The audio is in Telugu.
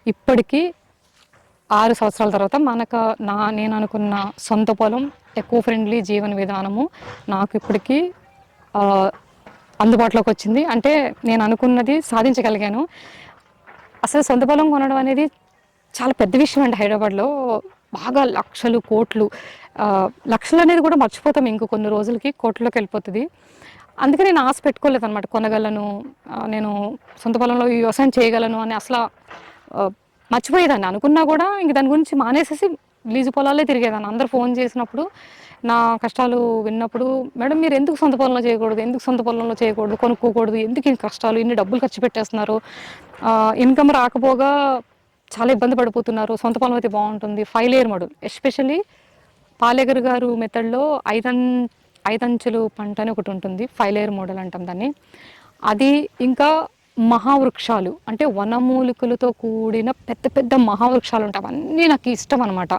ఇప్పటికీ 6 సంవత్సరాల తర్వాత నేను అనుకున్న సొంత పొలం, ఎకో ఫ్రెండ్లీ జీవన విధానము నాకు ఇప్పటికీ ఆహ్, అందుబాటులోకి వచ్చింది. అంటే నేను అనుకున్నది సాధించగలిగాను. అసలు సొంత పొలం కొనడం అనేది చాలా పెద్ద విషయం అండి హైదరాబాద్‌లో. బాగా లక్షలు, కోట్లు లక్షలనేది కూడా మర్చిపోతాం ఇంక కొన్ని రోజులకి కోట్లలోకెళ్ళిపోతది. అందుకే నేను ఆశ పెట్టుకోలేదనమాట. కొనగలను, నేను సొంత పొలంలో ఈ వ్యవసాయం చేయగలను అని అసల ఆహ్, మర్చిపోయేదాన్ని. అనుకున్నా గూడా ఇంక దాని గురించి మానేసేసి లీజు పొలాలే తిరిగేదాన్ని. అందరూ ఫోను చేసినప్పుడు, నా కష్టాలు విన్నప్పుడు, "మేడం మీరెందుకు సొంత పొలంలో చేయకూడదు? ఎందుకు సొంత పొలంలో చేయకూడదు? కొనుక్కోకూడదు? ఎందుకు ఇన్ని కష్టాలు? ఇన్ని డబ్బులు ఖర్చు పెట్టేస్తున్నారు. ఇన్‌కమ్ రాకపోగా చాలా ఇబ్బంది పడిపోతున్నారు. సొంత పొలం అయితే బావుంటుంది." 5 లేయర్ మోడల్ ఎస్పెషల్లీ పాలేకర్ గారు మెథడ్‌లో ఐదంచెలు పంట అని ఒకటుంటుంది. 5 లేయర్ మోడల్ అంటాం దాన్ని. అది ఇంకా మహావృక్షాలు అంటే వనమూలికలతో కూడిన పెద్ద పెద్ద మహావృక్షాలుంటాయి. అవన్నీ నాకు ఇష్టమనమాట.